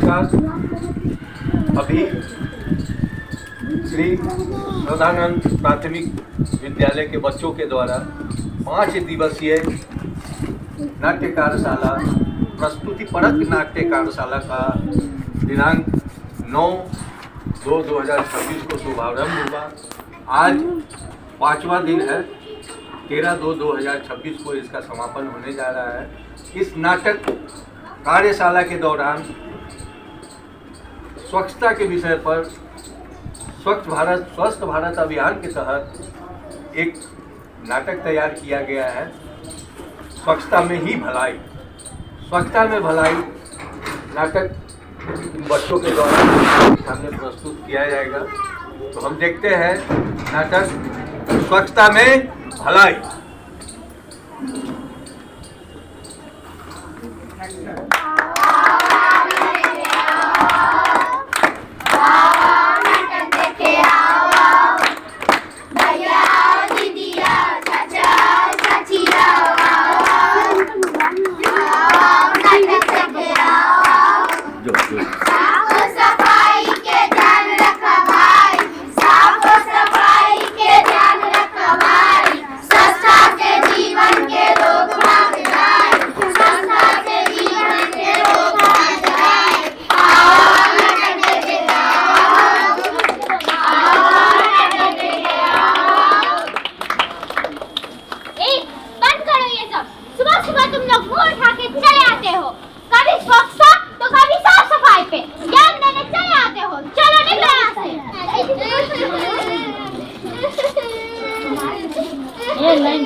नमस्कार। अभी श्री सदानंद प्राथमिक विद्यालय के बच्चों के द्वारा 5 दिवसीय नाट्य कार्यशाला, प्रस्तुति परक नाट्य कार्यशाला का दिनांक 9/2/2026 को शुभारंभ हुआ। आज 5वां दिन है। 13/2/2026 को इसका समापन होने जा रहा है। इस नाटक कार्यशाला के दौरान स्वच्छता के विषय पर स्वच्छ भारत स्वस्थ भारत अभियान के तहत एक नाटक तैयार किया गया है। स्वच्छता में ही भलाई, स्वच्छता में भलाई नाटक बच्चों के द्वारा सामने प्रस्तुत किया जाएगा। तो हम देखते हैं नाटक स्वच्छता में भलाई।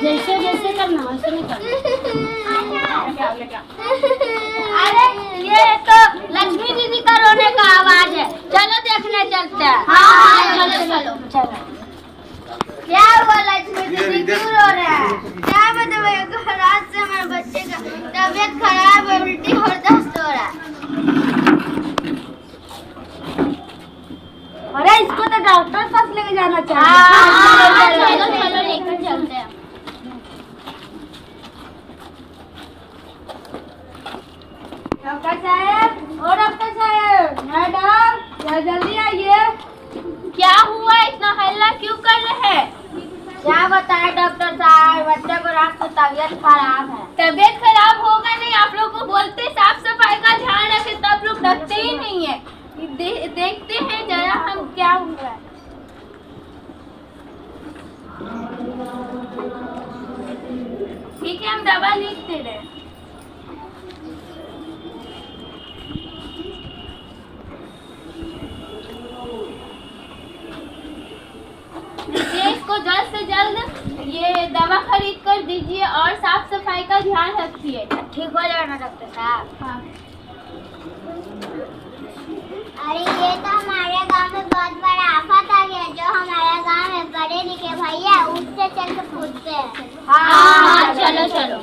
जैसे जैसे करना वैसे नहीं करना। अरे ये तो लक्ष्मी दीदी का रोने का आवाज है, चलो देखने चलते हैं। हाँ चलो चलो चलो। क्या हुआ लक्ष्मी दीदी, क्यों रो रहे हैं? क्या बताओ, रात से हमारे बच्चे का तबीयत खराब है, उल्टी और दस्त हो रहा है। अरे इसको तो डॉक्टर पास लेके जाना चाहिए। हाँ चलो चलो लेकर चलते हैं। डॉक्टर साहब, ओ डॉक्टर साहब, मैडम जल्दी आइए। क्या हुआ, इतना हल्ला क्यों कर रहे हैं? क्या बताएं डॉक्टर साहब, बच्चे को रात को तबीयत खराब है। तबीयत खराब होगा नहीं, आप लोग को बोलते साफ सफाई का ध्यान रखें, तब लोग रखते ही नहीं है। देखते हैं जरा हम क्या हुआ है। ठीक है, हम दवा लिख दे रहे हैं। इसको जल्द से जल्द ये दवा खरीद कर दीजिए और साफ सफाई का ध्यान रखिए। ठीक हो जाएगा डॉक्टर साहब। हाँ। अरे ये तो हमारे गांव में बहुत बड़ा आफत आ गया। जो हमारे गांव में पढ़े लिखे भैया उससे चल के पूछते हैं। हाँ चलो चलो।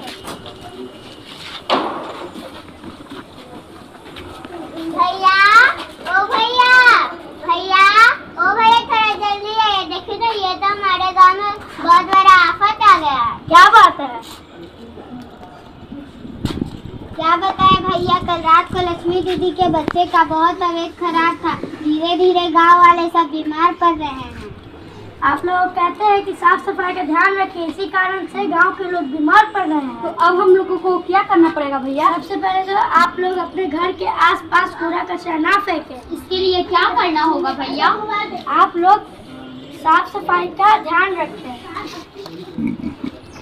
भैया, ओ भैया, भैया, ओ भैया, थोड़ा जल्दी आइए। देखिए तो ये तो हमारे गांव में बहुत बड़ा आफत आ गया है। क्या बात है? क्या बताएं भैया, कल रात को लक्ष्मी दीदी के बच्चे का बहुत तबीयत खराब था। धीरे धीरे गांव वाले सब बीमार पड़ रहे हैं। आप लोग कहते हैं कि साफ सफाई का ध्यान रखें, इसी कारण से गांव के लोग बीमार पड़ रहे हैं। तो अब हम लोगों को क्या करना पड़ेगा भैया? सबसे पहले तो आप लोग अपने घर के आसपास कूड़ा कचरा ना फेंकें। इसके लिए क्या करना होगा भैया? आप लोग साफ सफाई का ध्यान रखें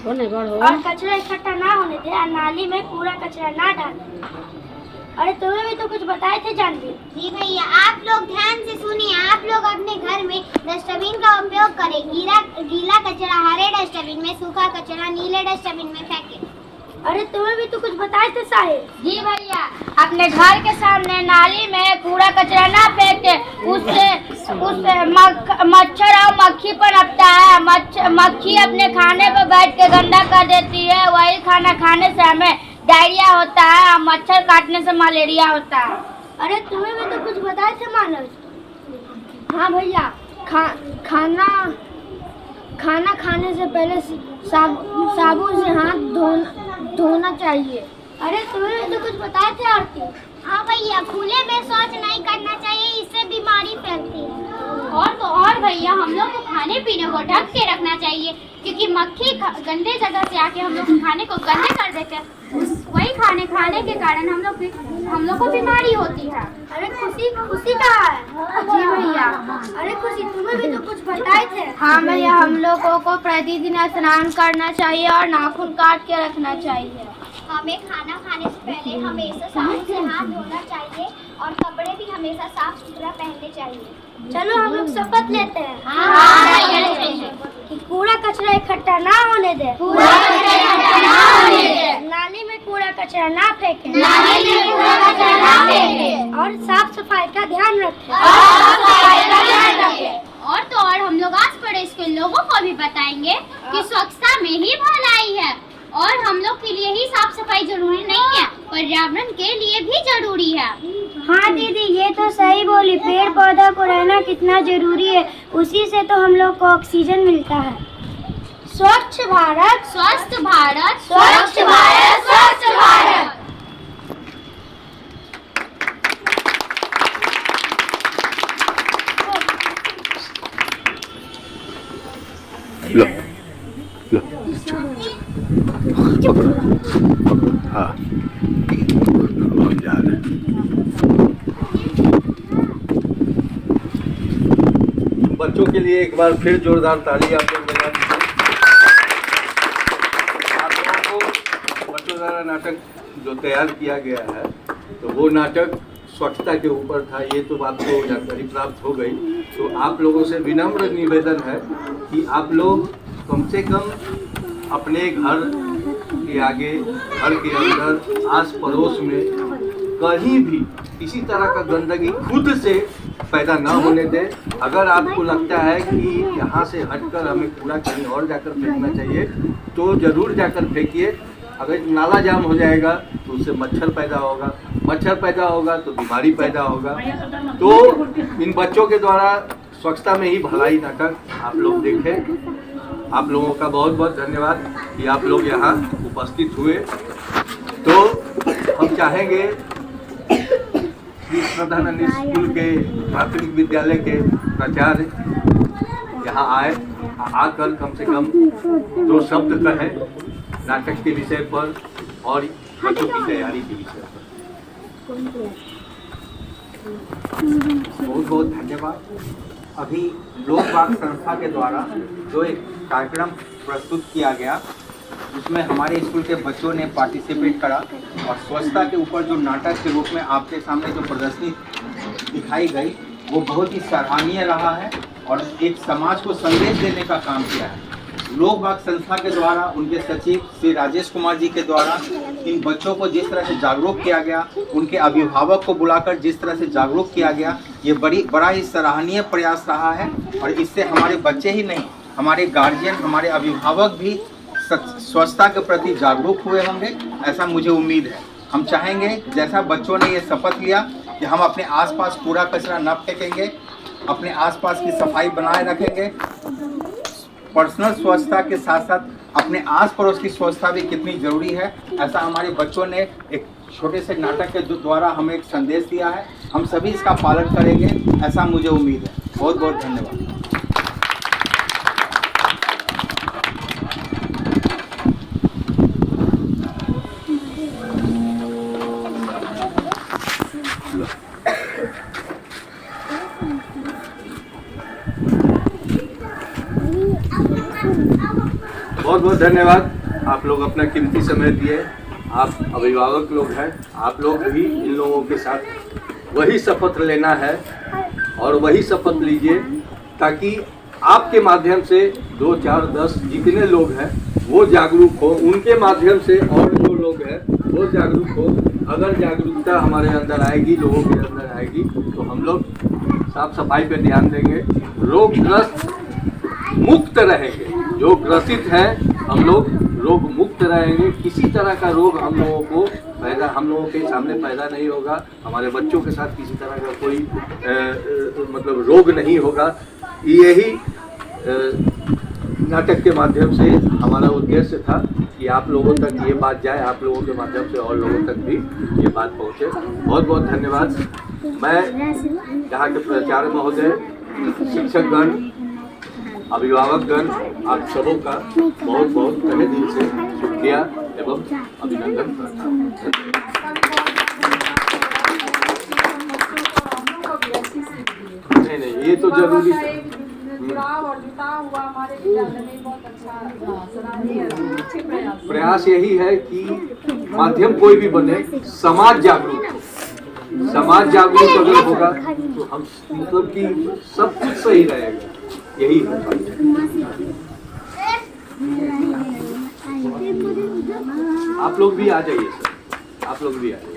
और कचरा इकट्ठा ना होने दें और नाली में कूड़ा कचरा ना डालें। अरे तुम्हें भी तो कुछ बताए थे जानवी। जी भैया, आप लोग ध्यान से सुनिए। आप लोग अपने घर में डस्टबिन का उपयोग करें। गीला कचरा हरे डस्टबिन में, सूखा कचरा नीले डस्टबिन में फेंकें। अरे तुम्हें भी तो कुछ बताए थे साहिब। जी भैया, अपने घर के सामने नाली में कूड़ा कचरा ना फेंके, उससे मच्छर और मक्खी पनपता है। मक्खी अपने खाने पर बैठ के गंदा कर देती है। वही खाना खाने से हमें डायरिया होता है और मच्छर काटने से मलेरिया होता है। अरे तुम्हें भी तो कुछ बताए थे मानव। हाँ भैया, खाना खाने से पहले साबुन से हाथ धोना चाहिए। अरे तुम्हें तो कुछ बताए थे आरती। हाँ भैया, खुले में शौच नहीं करना चाहिए, इससे बीमारी फैलती है। और तो और भैया, हम लोग को खाने पीने को ढक के रखना चाहिए, क्योंकि मक्खी गंदे जगह से आके हम लोग खाने को गंदे कर देते हैं। वही खाने के कारण हम लोग को बीमारी होती है। अरे खुशी कहाँ है? जी भैया। अरे खुशी, तुम्हें भी तो कुछ बताए थे। हाँ भैया, हम लोगों को प्रतिदिन स्नान करना चाहिए और नाखून काट के रखना चाहिए। हमें खाना खाने से पहले हमेशा साबुन से हाथ धोना चाहिए और कपड़े भी हमेशा साफ सुथरा पहनने चाहिए। चलो हम लोग शपथ लेते हैं कि कूड़ा कचरा इकट्ठा ना होने दे, नाली में कूड़ा कचरा ना फेंके, और साफ सफाई का ध्यान रखें। और तो और हम लोग आस पड़ोस के लोगों को भी बताएंगे कि स्वच्छता में ही भलाई है, और हम लोग के लिए ही साफ सफाई जरूरी नहीं है, पर्यावरण के लिए भी जरूरी है। हाँ दीदी, ये तो सही बोली। पेड़ पौधा को रहना कितना जरूरी है, उसी से तो हम लोग को ऑक्सीजन मिलता है। स्वच्छ भारत, स्वस्थ भारत, स्वच्छ भारत, स्वच्छ भारत। लो हाँ, हम जा रहे हैं। बच्चों के लिए एक बार फिर जोरदार ताली आप लोग बजा दीजिए। आप लोगों को बच्चों द्वारा नाटक जो तैयार किया गया है, तो वो नाटक स्वच्छता के ऊपर था। ये तो बात को जानकारी प्राप्त हो गई। तो आप लोगों से विनम्र निवेदन है कि आप लोग कम से कम अपने घर के आगे, घर के अंदर, आस पड़ोस में कहीं भी किसी तरह का गंदगी खुद से पैदा ना होने दें। अगर आपको लगता है कि यहाँ से हटकर हमें कूड़ा कहीं और जाकर फेंकना चाहिए, तो ज़रूर जाकर फेंकिए। अगर नाला जाम हो जाएगा तो उससे मच्छर पैदा होगा, मच्छर पैदा होगा तो बीमारी पैदा होगा। तो इन बच्चों के द्वारा स्वच्छता में ही भलाई नाटक आप लोग देखें। आप लोगों का बहुत बहुत धन्यवाद कि आप लोग यहाँ उपस्थित हुए। तो हम चाहेंगे कि श्रद्धानंद स्कूल के प्राथमिक विद्यालय के प्राचार्य यहाँ आकर कम से कम 2 शब्द कहें नाटक के विषय पर और बच्चों की तैयारी के विषय पर। बहुत बहुत धन्यवाद। अभी लोकवाक संस्था के द्वारा जो एक कार्यक्रम प्रस्तुत किया गया, उसमें हमारे स्कूल के बच्चों ने पार्टिसिपेट करा और स्वच्छता के ऊपर जो नाटक के रूप में आपके सामने जो प्रदर्शनी दिखाई गई, वो बहुत ही सराहनीय रहा है और एक समाज को संदेश देने का काम किया है। लोकवाक संस्था के द्वारा उनके सचिव श्री राजेश कुमार जी के द्वारा इन बच्चों को जिस तरह से जागरूक किया गया, उनके अभिभावक को बुलाकर जिस तरह से जागरूक किया गया, ये बड़ा ही सराहनीय प्रयास रहा है। और इससे हमारे बच्चे ही नहीं, हमारे गार्जियन, हमारे अभिभावक भी स्वच्छता के प्रति जागरूक हुए होंगे, ऐसा मुझे उम्मीद है। हम चाहेंगे जैसा बच्चों ने ये शपथ लिया कि हम अपने आसपास कूड़ा कचरा न फेंकेंगे, अपने आसपास की सफाई बनाए रखेंगे, पर्सनल स्वच्छता के साथ साथ अपने आस पड़ोस की स्वच्छता भी कितनी जरूरी है, ऐसा हमारे बच्चों ने एक छोटे से नाटक के द्वारा हमें एक संदेश दिया है। हम सभी इसका पालन करेंगे, ऐसा मुझे उम्मीद है। बहुत बहुत धन्यवाद। बहुत बहुत धन्यवाद। आप लोग अपना कीमती समय दिए। आप अभिभावक लोग हैं, आप लोग भी इन लोगों के साथ वही शपथ लेना है और वही शपथ लीजिए, ताकि आपके माध्यम से 2, 4, 10 जितने लोग हैं वो जागरूक हो, उनके माध्यम से और जो लोग हैं वो जागरूक हो। अगर जागरूकता हमारे अंदर आएगी, लोगों के अंदर आएगी, तो हम लोग साफ सफाई पे ध्यान देंगे, रोगग्रस्त मुक्त रहेंगे। जो ग्रसित हैं हम लोग रोग मुक्त रहेंगे। किसी तरह का रोग हम लोगों के सामने पैदा नहीं होगा, हमारे बच्चों के साथ किसी तरह का कोई मतलब रोग नहीं होगा। यही नाटक के माध्यम से हमारा उद्देश्य था कि आप लोगों तक ये बात जाए, आप लोगों के माध्यम से और लोगों तक भी ये बात पहुँचे। बहुत बहुत धन्यवाद। मैं यहाँ के प्राचार्य महोदय, शिक्षकगण, अभिभावकगण, आप सबों का बहुत बहुत तहे दिल से शुक्रिया एवं अभिनंदन करता हूँ। नहीं, ये तो जरूरी है। प्रयास यही है कि माध्यम कोई भी बने, समाज जागरूक हो। समाज जागरूक अगर होगा तो हम मतलब कि सब कुछ सही रहेगा। यही है। आप लोग भी आ जाइए सर, आप लोग भी आ जाइए।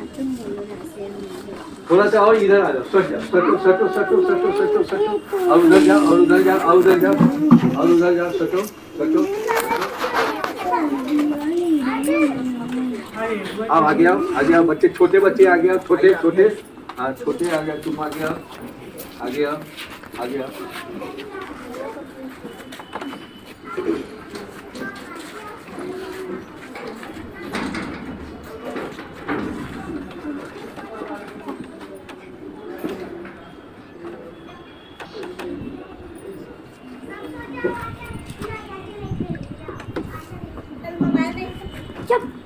थोड़ा सा और इधर आ जाओ, सटो सटो सटो सटो सटो सटो सटो, और उधर जाओ, और उधर जाओ, और उधर जाओ, और उधर जाओ, सटो सटो। आप आगे आओ, आगे आओ, बच्चे, छोटे बच्चे आगे आओ, छोटे छोटे, हाँ छोटे आ गया, तुम आगे आओ, आगे आओ, आगे आओ। चुप।